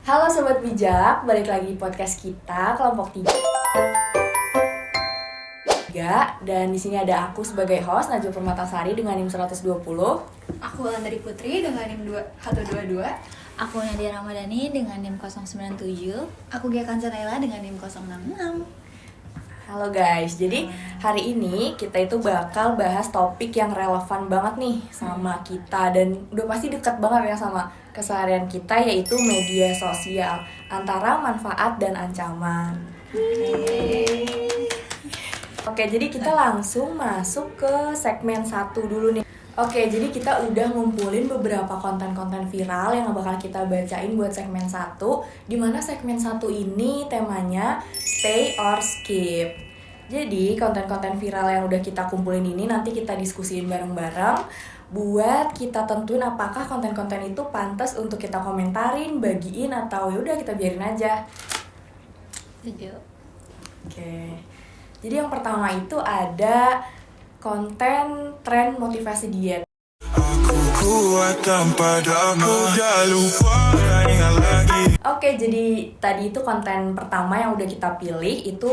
Halo Sobat Bijak, balik lagi di podcast kita, kelompok 3. Dan di sini ada aku sebagai host, Najwa Permatasari dengan NIM 120. Aku Wulandari Putri dengan NIM 122. Aku Nadia Ramadhani dengan NIM 097. Aku Gia Kanzanaila dengan NIM 066. Halo guys, jadi hari ini kita itu bakal bahas topik yang relevan banget nih sama kita dan udah pasti dekat banget ya sama keseharian kita, yaitu media sosial, antara manfaat dan ancaman. Oke, jadi kita langsung masuk ke segmen 1 dulu nih. Oke, jadi kita udah ngumpulin beberapa konten-konten viral yang bakal kita bacain buat segmen 1, dimana segmen 1 ini temanya Stay or Skip. Jadi konten-konten viral yang udah kita kumpulin ini nanti kita diskusiin bareng-bareng buat kita tentuin apakah konten-konten itu pantas untuk kita komentarin, bagiin, atau yaudah kita biarin aja. Setuju. Oke. Jadi yang pertama itu ada konten tren motivasi diet. Aku kuat tanpa damai, udah lupa ingat lagi. Oke, jadi tadi itu konten pertama yang udah kita pilih itu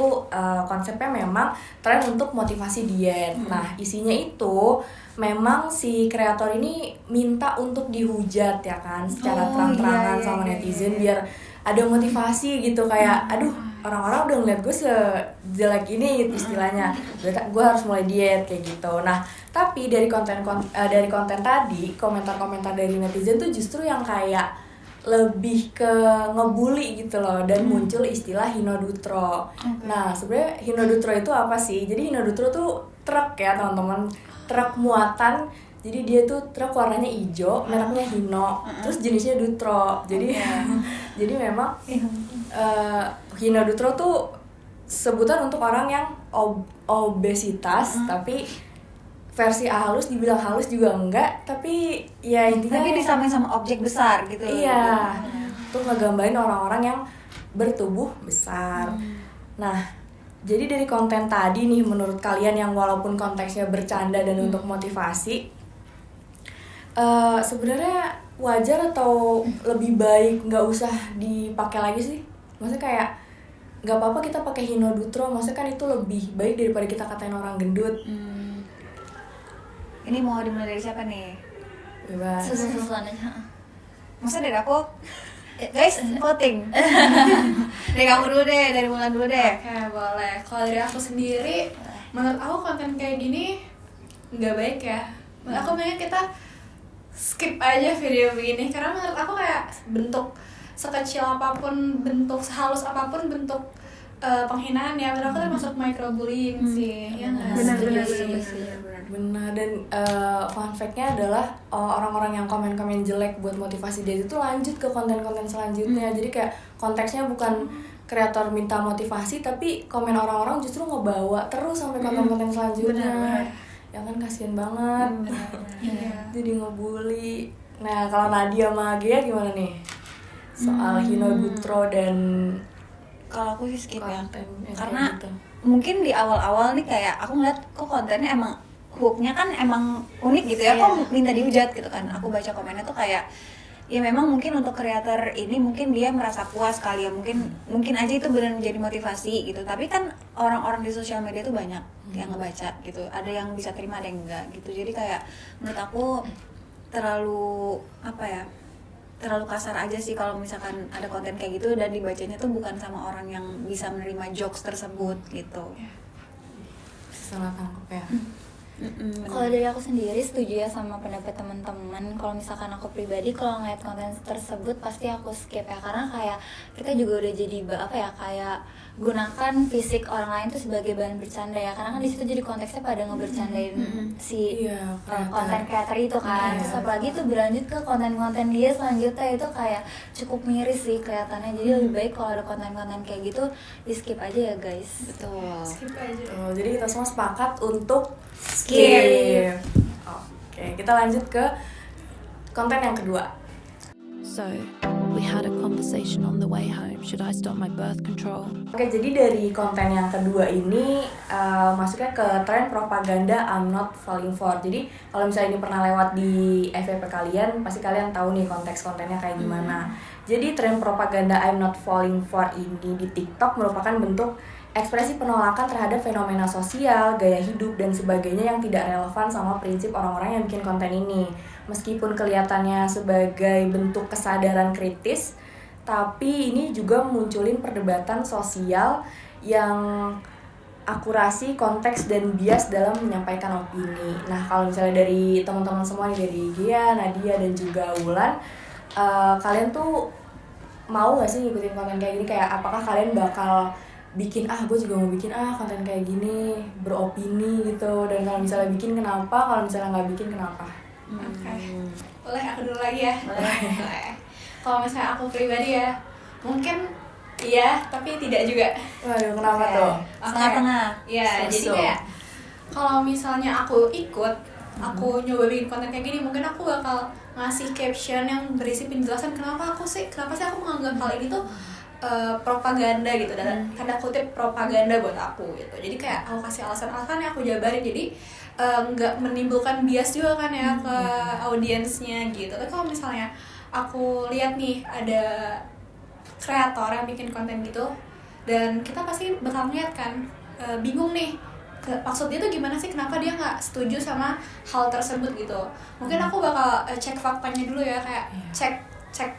konsepnya memang tren untuk motivasi diet. Nah, isinya itu memang si kreator ini minta untuk dihujat ya kan, secara terang-terangan sama netizen biar ada motivasi gitu, kayak aduh orang-orang udah ngeliat gue sejelek ini istilahnya, gue harus mulai diet kayak gitu. Nah, tapi dari konten tadi, komentar-komentar dari netizen tuh justru yang kayak lebih ke ngebully gitu loh, dan muncul istilah Hinodutro. Nah, sebenarnya Hinodutro itu apa sih? Jadi Hinodutro tuh truk ya teman-teman, truk muatan. Jadi dia tuh truk warnanya hijau, mereknya Hino, terus jenisnya Dutro. Jadi jadi memang Hinodutro tuh sebutan untuk orang yang obesitas, tapi versi halus, dibilang halus juga enggak, tapi ya intinya Tapi disamain sama objek besar gitu. iya, tuh ngegambarin orang-orang yang bertubuh besar. Nah, jadi dari konten tadi nih, menurut kalian yang walaupun konteksnya bercanda dan untuk motivasi, sebenarnya wajar atau lebih baik nggak usah dipakai lagi sih? Maksudnya kayak nggak apa-apa kita pakai Hinodutro, maksudnya kan itu lebih baik daripada kita katain orang gendut. Ini mau dimulai dari siapa nih? Bebas. Susun aja. Masa dari aku? Guys, voting. Dari kamu dulu deh, dari Wulan dulu deh. Oke, boleh. Kalau dari aku sendiri, menurut aku konten kayak gini nggak baik ya. Menurut aku mendingan kita skip aja video begini, karena menurut aku kayak bentuk sekecil apapun, bentuk sehalus apapun bentuk penghinaan ya, menurut aku termasuk microbullying sih. Ya nggak? Benar, dan fun fact-nya adalah orang-orang yang komen-komen jelek buat motivasi dia itu lanjut ke konten-konten selanjutnya. Jadi kayak konteksnya bukan kreator minta motivasi, tapi komen orang-orang justru ngebawa terus sampai konten-konten selanjutnya. Ya kan, kasihan banget. Jadi ngebully. Nah, kalau Nadia sama Gia gimana nih? Soal Hinodutro dan Kalau aku sih skip ya. konten yang Karena kayak gitu. mungkin di awal-awal nih kayak aku ngeliat kok kontennya emang hooknya kan emang unik gitu ya, kok minta dihujat gitu kan. Aku baca komennya tuh kayak ya memang mungkin untuk kreator ini mungkin dia merasa puas kali ya, mungkin aja itu benar menjadi motivasi gitu. Tapi kan orang-orang di sosial media tuh banyak yang ngebaca gitu, ada yang bisa terima ada yang enggak gitu. Jadi kayak menurut aku terlalu terlalu kasar aja sih kalau misalkan ada konten kayak gitu dan dibacanya tuh bukan sama orang yang bisa menerima jokes tersebut gitu. Salah tangkap ya. Kalau dari aku sendiri setuju ya sama pendapat teman-teman. Kalau misalkan aku pribadi, kalau ngeliat konten tersebut pasti aku skip ya, karena kayak kita juga udah jadi kayak gunakan fisik orang lain tuh sebagai bahan bercanda ya, karena kan di situ jadi konteksnya pada ngebercandain si konten creator itu kan. Terus apalagi tuh berlanjut ke konten-konten dia selanjutnya, itu kayak cukup miris sih kelihatannya. Jadi lebih baik kalau ada konten-konten kayak gitu di skip aja ya guys. Betul. Skip aja. Tuh, jadi kita semua sepakat untuk skip. Oke, kita lanjut ke konten yang kedua. So, we we had a conversation on the way home. Should I stop my birth control? Oke, jadi dari konten yang kedua ini masuknya ke tren propaganda I'm not falling for. Jadi kalau misalnya ini pernah lewat di FYP kalian, pasti kalian tahu nih konteks kontennya kayak gimana. Jadi tren propaganda I'm not falling for ini di TikTok merupakan bentuk ekspresi penolakan terhadap fenomena sosial, gaya hidup, dan sebagainya yang tidak relevan sama prinsip orang-orang yang bikin konten ini. Meskipun kelihatannya sebagai bentuk kesadaran kritis, tapi ini juga munculin perdebatan sosial yang akurasi, konteks, dan bias dalam menyampaikan opini. Nah, kalau misalnya dari teman-teman semua nih, dari Gia, Nadia, dan juga Wulan, kalian tuh mau gak sih ngikutin konten kayak gini? Kayak apakah kalian bakal bikin, gue juga mau bikin konten kayak gini, beropini gitu. Dan kalau misalnya bikin kenapa, kalau misalnya nggak bikin kenapa? Oke. Boleh aku dulu lagi ya? Boleh. Kalau misalnya aku pribadi ya, mungkin iya, tapi tidak juga. Waduh, kenapa tuh? Setengah-tengah. Ya, jadi kayak kalau misalnya aku ikut, aku nyoba bikin konten kayak gini, mungkin aku bakal ngasih caption yang berisi penjelasan kenapa sih aku menganggap hal ini tuh propaganda gitu, dan tanda kutip propaganda buat aku gitu. Jadi kayak aku kasih alasan-alasan yang aku jabarin, jadi nggak menimbulkan bias juga kan ya ke audiensnya gitu. Tapi kalau misalnya aku lihat nih ada kreator yang bikin konten gitu, dan kita pasti bakal ngeliat kan, bingung nih maksud dia tuh gimana sih, kenapa dia nggak setuju sama hal tersebut gitu. Mungkin aku bakal cek faktanya dulu ya, kayak cek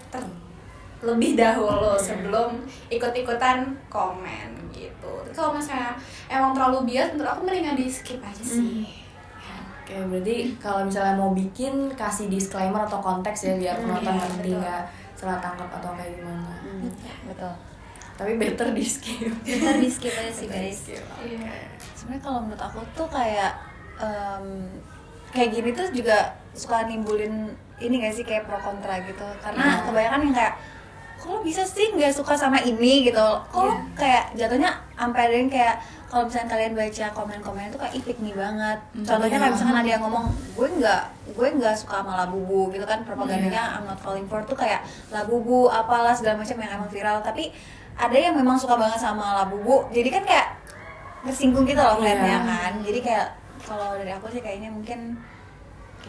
lebih dahulu sebelum ikut-ikutan komen gitu. Tapi kalau misalnya emang terlalu bias, menurut aku mendingan di skip aja sih. Oke, berarti kalau misalnya mau bikin, kasih disclaimer atau konteks ya, biar penonton ngerti, nggak salah tangkap atau kayak gimana. Betul. Tapi better di skip. Kita di skip aja sih guys. Iya. Sebenarnya kalau menurut aku tuh kayak kayak gini tuh juga suka nimbulin ini gak sih, kayak pro kontra gitu. Karena kebanyakan yang kayak, kok lo bisa sih nggak suka sama ini gitu, kok lo kayak jatuhnya sampai ada yang kayak, kalau misalnya kalian baca komen-komen itu kayak pick me banget. Contohnya kayak misalkan ada yang ngomong, gue nggak suka sama Labubu gitu kan, propagandanya I'm not falling for tuh kayak Labubu apalah segala macam yang emang viral. Tapi ada yang memang suka banget sama Labubu, jadi kan kayak tersinggung gitu loh kayaknya kan. Jadi kayak kalau dari aku sih kayaknya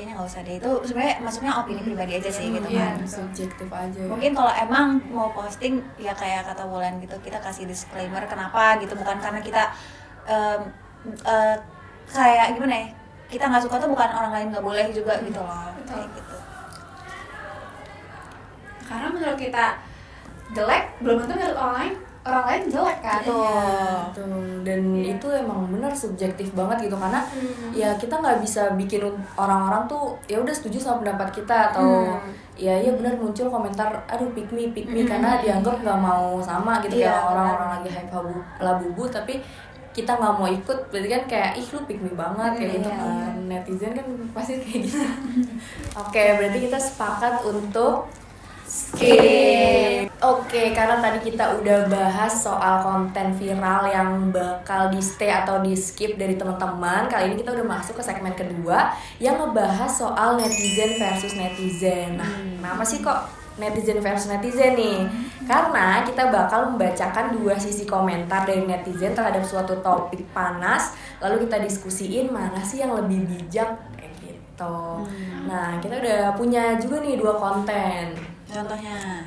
nggak usah deh, itu sebenarnya maksudnya opini pribadi aja sih gitu kan, subjektif aja. Mungkin kalau emang mau posting ya kayak kata Wulan gitu, kita kasih disclaimer kenapa gitu, bukan karena kita kayak gimana ya, kita nggak suka tuh bukan orang lain nggak boleh juga gitu loh. Kayak gitu. Karena menurut kita jelek, belum tentu menurut orang lain jelek kan. Betul. Dan itu emang benar subjektif banget gitu, karena ya kita nggak bisa bikin orang-orang tuh ya udah setuju sama pendapat kita, atau ya benar muncul komentar aduh pick me karena dianggap nggak mau sama gitu. Kayak orang-orang lagi hype Labubu tapi kita nggak mau ikut, berarti kan kayak ih lu pick me banget kayak gitu kan. Netizen kan pasti kayak gitu. Oke, berarti kita sepakat untuk skip. Oke, karena tadi kita udah bahas soal konten viral yang bakal di stay atau di skip dari teman-teman, kali ini kita udah masuk ke segmen kedua yang ngebahas soal netizen versus netizen. Nah, kenapa sih kok netizen versus netizen nih? Karena kita bakal membacakan dua sisi komentar dari netizen terhadap suatu topik panas, lalu kita diskusiin mana sih yang lebih bijak kayak gitu. Nah, kita udah punya juga nih dua konten. Contohnya.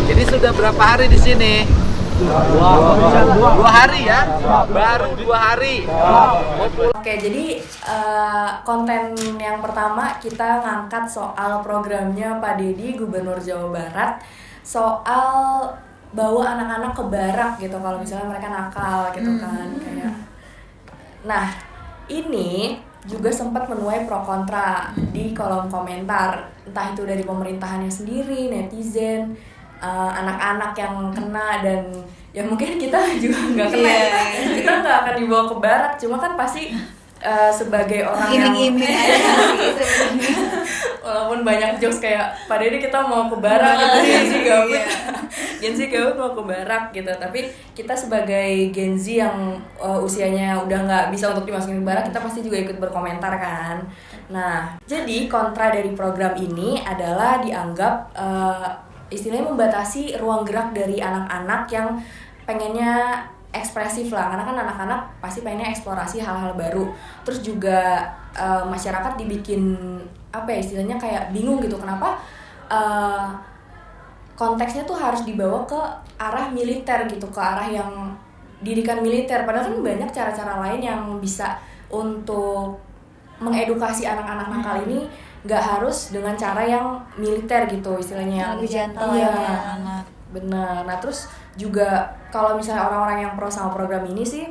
Jadi sudah berapa hari di sini? 2 hari ya? Baru 2 hari. Oke, jadi konten yang pertama kita ngangkat soal programnya Pak Deddy, Gubernur Jawa Barat, soal bawa anak-anak ke barak gitu kalau misalnya mereka nakal gitu kan kayak. Nah, ini juga sempat menuai pro kontra di kolom komentar, entah itu dari pemerintahannya sendiri, netizen, anak-anak yang kena, dan ya mungkin kita juga nggak kena, kita nggak akan dibawa ke barak, cuma kan pasti sebagai orang yang walaupun banyak jokes kayak Pak Deddy kita mau ke barak gitu, Gen Z gabut mau ke barak gitu, tapi kita sebagai Gen Z yang usianya udah nggak bisa untuk dimasukin ke barak, kita pasti juga ikut berkomentar kan. Nah, jadi kontra dari program ini adalah dianggap istilahnya membatasi ruang gerak dari anak-anak yang pengennya ekspresif lah, karena kan anak-anak pasti pengennya eksplorasi hal-hal baru. Terus juga masyarakat dibikin apa ya istilahnya kayak bingung gitu, kenapa konteksnya tuh harus dibawa ke arah militer gitu, ke arah yang didikan militer, padahal kan banyak cara-cara lain yang bisa untuk mengedukasi anak-anak nakal ini, nggak harus dengan cara yang militer gitu istilahnya. Lebih gentle ya anak. Benar. Nah terus juga kalau misalnya orang-orang yang pro sama program ini sih,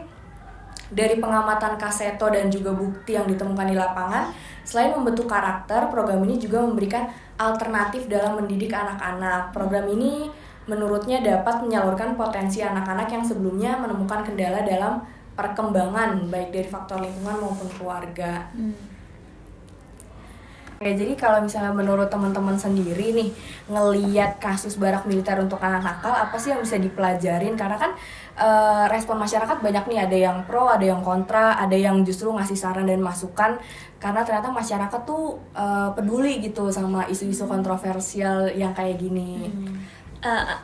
dari pengamatan Kaseto dan juga bukti yang ditemukan di lapangan, selain membentuk karakter, program ini juga memberikan alternatif dalam mendidik anak-anak. Program ini menurutnya dapat menyalurkan potensi anak-anak yang sebelumnya menemukan kendala dalam perkembangan, baik dari faktor lingkungan maupun keluarga. Oke, jadi kalau misalnya menurut teman-teman sendiri nih, ngelihat kasus barak militer untuk anak nakal, apa sih yang bisa dipelajarin? Karena kan respon masyarakat banyak nih, ada yang pro, ada yang kontra, ada yang justru ngasih saran dan masukan. Karena ternyata masyarakat tuh peduli gitu sama isu-isu kontroversial yang kayak gini.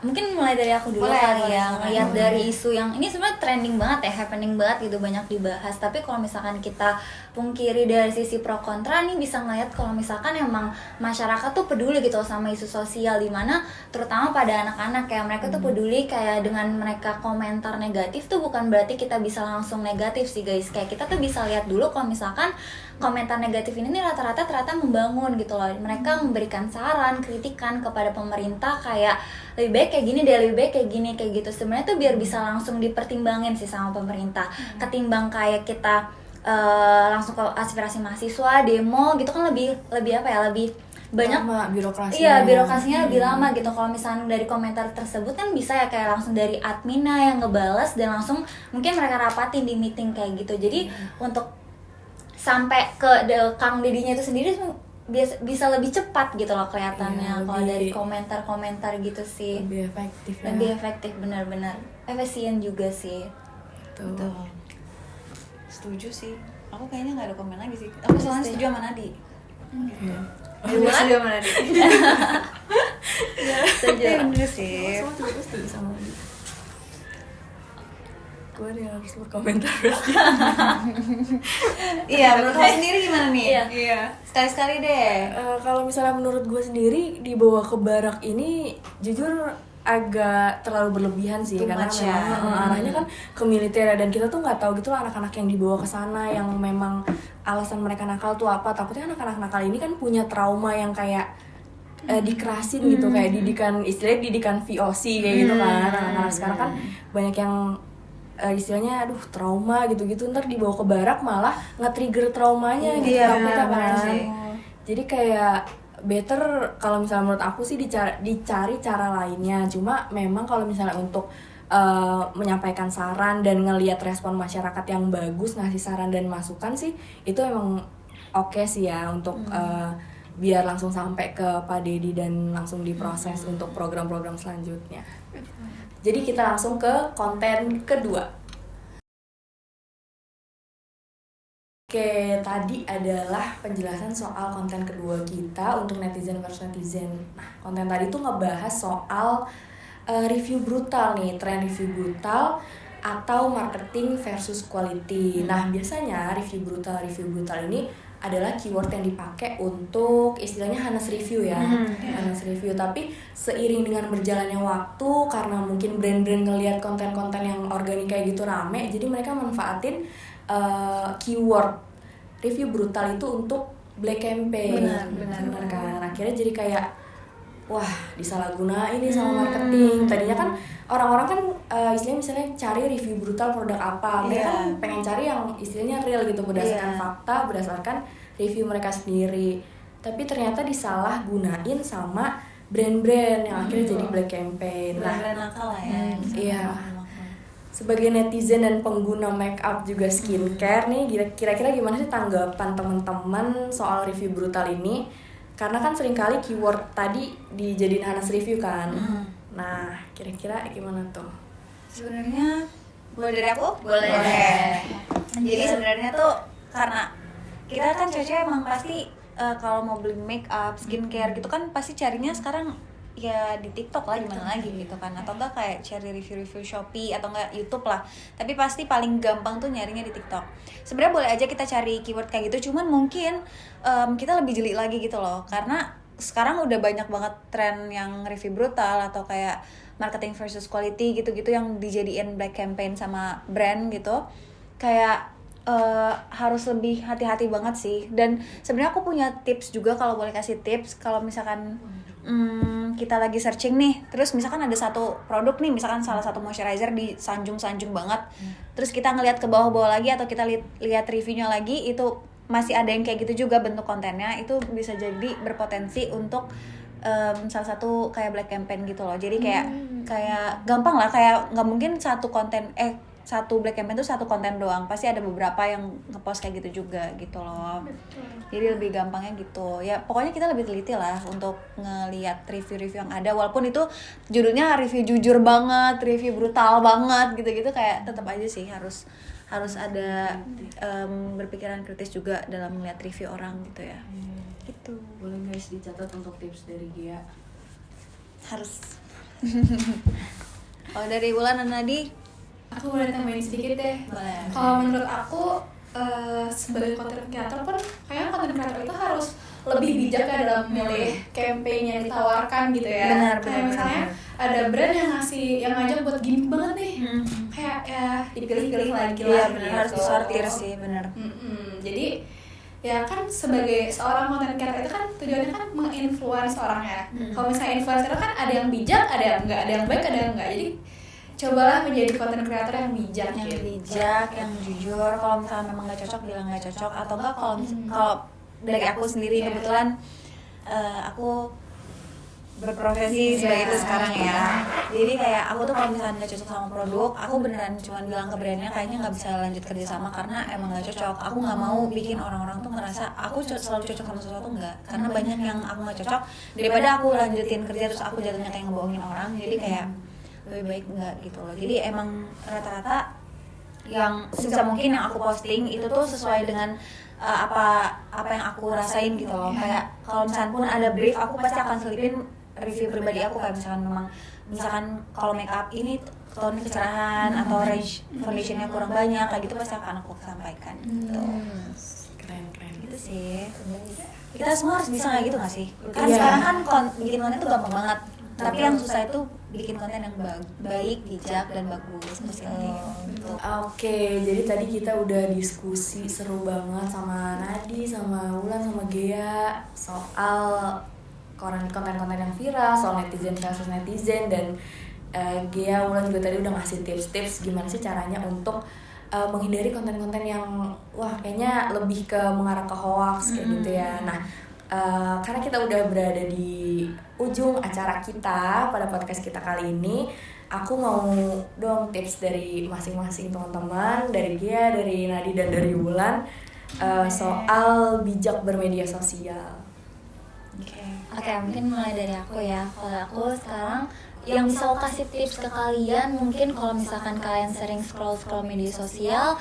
Mungkin mulai dari aku dulu kali ya, ngeliat dari isu yang ini sebenarnya trending banget ya, happening banget gitu, banyak dibahas. Tapi kalau misalkan kita pungkiri dari sisi pro kontra nih, bisa ngeliat kalau misalkan emang masyarakat tuh peduli gitu sama isu sosial, dimana terutama pada anak-anak ya, mereka tuh peduli kayak dengan mereka komentar negatif tuh bukan berarti kita bisa langsung negatif sih guys. Kayak kita tuh bisa lihat dulu kalau misalkan komentar negatif ini nih rata-rata ternyata membangun gitu loh. Mereka memberikan saran, kritikan kepada pemerintah kayak lebih baik kayak gini deh, lebih baik kayak gini, kayak gitu. Sebenarnya tuh biar bisa langsung dipertimbangin sih sama pemerintah. Ketimbang kayak kita langsung ke aspirasi mahasiswa, demo gitu kan lebih apa ya, lebih banyak lama birokrasinya. Iya, birokrasinya lebih lama gitu. Kalau misalnya dari komentar tersebut kan bisa ya kayak langsung dari adminnya yang ngebales dan langsung mungkin mereka rapatin di meeting kayak gitu. Jadi untuk sampai ke Kang Dedinya itu sendiri bisa lebih cepat gitu loh kelihatannya. Kalau dari komentar-komentar gitu sih Lebih efektif ya. lebih efektif, benar-benar efisien juga sih. Betul. Setuju sih. Aku kayaknya nggak ada komen lagi sih. Aku soalnya setuju sama Nadi. Setuju sama Nadi. Setuju. Bener sih. Semua juga setuju sama dia. Gue yang harus berkomentar. Iya, menurut kamu sendiri gimana nih? Iya. Sekali-sekali deh. Kalau misalnya menurut gue sendiri dibawa ke barak ini jujur agak terlalu berlebihan sih, Too karena much memang ya. arahnya kan ke militer dan kita tuh nggak tahu gitu lah anak-anak yang dibawa ke sana yang memang alasan mereka nakal tuh apa. Takutnya anak-anak nakal ini kan punya trauma yang kayak dikerasin gitu, kayak istilahnya didikan VOC kayak gitu kan. Anak-anak sekarang kan banyak yang istilahnya aduh trauma gitu-gitu, ntar dibawa ke barak malah nge-trigger traumanya gitu. Iya, Takutnya benar kan. sih. Jadi kayak better kalau misalnya menurut aku sih dicari cara lainnya. Cuma memang kalau misalnya untuk menyampaikan saran dan ngelihat respon masyarakat yang bagus, ngasih saran dan masukan sih itu emang oke sih ya untuk biar langsung sampai ke Pak Dedi dan langsung diproses untuk program-program selanjutnya. Jadi kita langsung ke konten kedua. Oke, tadi adalah penjelasan soal konten kedua kita untuk netizen versus netizen. Nah, konten tadi tuh ngebahas soal review brutal nih, tren review brutal atau marketing versus quality. Nah, biasanya review brutal ini adalah keyword yang dipakai untuk istilahnya Hanes review ya, Hanes review. Tapi seiring dengan berjalannya waktu, karena mungkin brand-brand ngelihat konten-konten yang organik kayak gitu rame, jadi mereka manfaatin keyword review brutal itu untuk black campaign. Benar kan. Akhirnya jadi kayak wah disalahgunain ini sama marketing. Tadinya kan orang-orang kan istilahnya misalnya cari review brutal produk apa, mereka kan pengen cari yang istilahnya real gitu, berdasarkan fakta, berdasarkan review mereka sendiri. Tapi ternyata disalahgunain sama brand-brand yang akhirnya jadi black campaign. Brand-brand nakal lah ya. Iya. Sebagai netizen dan pengguna make up juga skincare nih, kira-kira gimana sih tanggapan teman-teman soal review brutal ini? Karena kan seringkali keyword tadi dijadiin Hanes review kan. Nah, kira-kira gimana tuh? Sebenarnya boleh dari aku? Boleh. Jadi sebenarnya tuh karena kita kan cewek-cewek emang pasti kalau mau beli make up, skincare gitu kan pasti carinya sekarang ya di TikTok lah, di mana lagi gitu kan, atau enggak kayak cari review-review Shopee atau enggak YouTube lah. Tapi pasti paling gampang tuh nyarinya di TikTok. Sebenarnya boleh aja kita cari keyword kayak gitu, cuman mungkin kita lebih jeli lagi gitu loh, karena sekarang udah banyak banget tren yang review brutal atau kayak marketing versus quality gitu-gitu yang dijadiin black campaign sama brand gitu. Kayak harus lebih hati-hati banget sih. Dan sebenarnya aku punya tips juga, kalau boleh kasih tips, kalau misalkan kita lagi searching nih, terus misalkan ada satu produk nih, misalkan salah satu moisturizer disanjung-sanjung banget, terus kita ngelihat ke bawah-bawah lagi atau kita lihat reviewnya lagi, itu masih ada yang kayak gitu juga bentuk kontennya, itu bisa jadi berpotensi untuk salah satu kayak black campaign gitu loh. Jadi kayak gampang lah, kayak nggak mungkin satu black campaign tuh satu konten doang, pasti ada beberapa yang ngepost kayak gitu juga gitu loh. Jadi lebih gampangnya gitu ya, pokoknya kita lebih teliti lah untuk ngelihat review-review yang ada, walaupun itu judulnya review jujur banget, review brutal banget gitu-gitu, kayak tetap aja sih harus ada berpikiran kritis juga dalam melihat review orang gitu ya. Gitu. Boleh guys dicatat untuk tips dari Gia. Harus. Kalau dari Wulan dan Nadi, Aku boleh tambahin sedikit deh. boleh. Kalau menurut aku sebagai content creator pun kayaknya content creator itu harus lebih bijak ya dalam memilih campaign yang ditawarkan gitu ya. Benar, kayak benar, misalnya benar. ada brand yang ngajak buat gini banget nih, kayak ya dipilih-pilih lagi Iya lah. benar, gitu. harus disortir sih, benar. Jadi ya kan sebagai seorang content creator itu kan tujuannya kan menginfluence orang ya. Kalau misalnya influencer kan ada yang bijak, ada yang enggak, ada yang baik, ada yang enggak. Jadi cobalah menjadi content creator yang bijak, Yang bijak, yang jujur. Kalau misalnya memang nggak cocok, bilang nggak cocok. Atau enggak kalau dari aku sendiri kebetulan aku berprofesi sebagai itu sekarang ya. Jadi kayak aku tuh kalau misalnya nggak cocok sama produk, aku beneran cuma bilang ke brandnya kayaknya nggak bisa lanjut kerja sama karena emang nggak cocok. Aku nggak mau bikin orang-orang tuh ngerasa aku selalu cocok sama sesuatu, enggak. Karena banyak yang aku nggak cocok, daripada aku lanjutin kerja terus aku jatuhnya kayak ngebohongin orang. Jadi kayak lebih baik enggak gitu loh. Jadi emang rata-rata yang sebisa mungkin yang aku posting itu tuh sesuai dengan apa yang aku rasain gitu loh. Kayak kalau misalkan pun ada brief, aku pasti akan selipin review pribadi aku, kayak misalkan kalau make up ini tone kecerahan atau range foundationnya kurang banyak, kayak gitu pasti akan aku sampaikan gitu. Keren. Gitu sih. Kita semua harus bisa kayak gitu nggak sih? Kan sekarang kan bikin konten tuh gampang banget, tapi yang susah itu bikin konten yang baik, bijak, dan bagus. Oke, jadi tadi kita udah diskusi seru banget sama Nadi, sama Wulan, sama Gea soal konten-konten yang viral, soal netizen versus netizen, dan Gea, Wulan juga tadi udah ngasih tips-tips gimana sih caranya untuk menghindari konten-konten yang kayaknya lebih ke mengarah ke hoax kayak gitu ya. Nah, karena kita udah berada di ujung acara kita pada podcast kita kali ini, aku mau dong tips dari masing-masing teman-teman, dari Gia, dari Nadi, dan dari Wulan soal bijak bermedia sosial. Oke, mungkin mulai dari aku ya. Kalau aku sekarang yang bisa aku kasih tips ke kalian, mungkin kalau misalkan kalian sering scroll media sosial,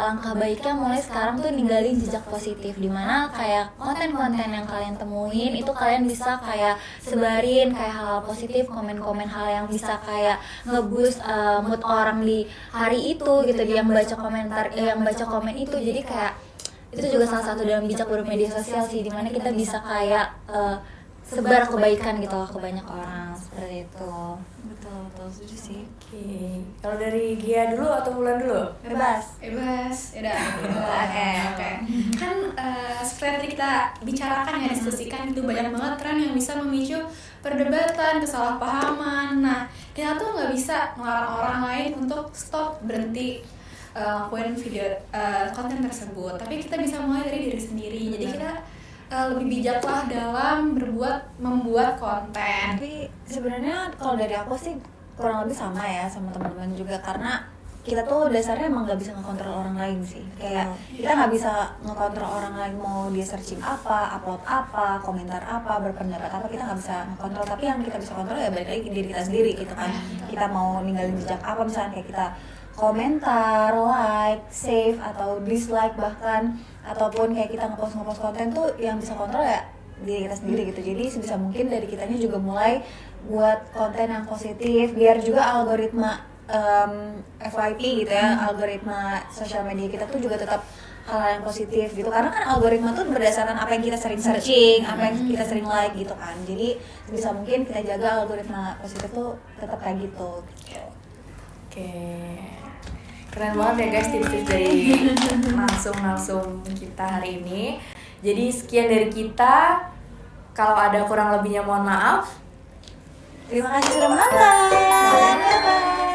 langkah baiknya mulai sekarang tuh ninggalin jejak positif, dimana kayak konten-konten yang kalian temuin itu kalian bisa kayak sebarin kayak hal-hal positif, komen-komen hal yang bisa kayak nge-boost mood orang di hari itu gitu, yang baca komentar, yang baca komen itu. Jadi kayak itu juga salah satu dalam bijak bermedia sosial sih, dimana kita bisa kayak sebar kebaikan gitu loh ke banyak orang, seperti itu. Betul, setuju sih. Oke, kalau dari Gia dulu atau Wulan dulu? Bebas. Yaudah. Oke. Kan seperti tadi kita bicarakan ya, diskusikan, itu banyak banget tren yang bisa memicu perdebatan, kesalahpahaman. Nah, kita tuh nggak bisa melarang orang lain untuk stop, berhenti ngelakuin video konten tersebut, tapi kita bisa mulai dari diri sendiri. Jadi kita lebih bijaklah dalam membuat konten. Tapi sebenarnya kalau dari aku sih kurang lebih sama ya sama teman-teman juga, karena kita tuh dasarnya emang nggak bisa ngekontrol orang lain sih. Kayak kita nggak bisa ngekontrol orang lain mau dia searching apa, upload apa, komentar apa, berpendapat apa, kita nggak bisa ngekontrol. Tapi yang kita bisa kontrol ya balik lagi ke diri kita sendiri gitu kan. Kita mau ninggalin jejak apa, misalnya kayak kita komentar, like, save, atau dislike bahkan, ataupun kayak kita ngepost konten tuh yang bisa kontrol ya diri kita sendiri gitu. Jadi sebisa mungkin dari kitanya juga mulai buat konten yang positif biar juga algoritma FYP gitu ya, algoritma sosial media kita tuh juga tetap hal yang positif gitu, karena kan algoritma tuh berdasarkan apa yang kita sering searching, apa yang kita sering like gitu kan. Jadi sebisa mungkin kita jaga algoritma positif tuh tetap kayak gitu. Oke, keren banget ya guys tips-tips dari langsung kita hari ini. Jadi sekian dari kita, kalau ada kurang lebihnya mohon maaf. Terima kasih sudah menonton. Bye.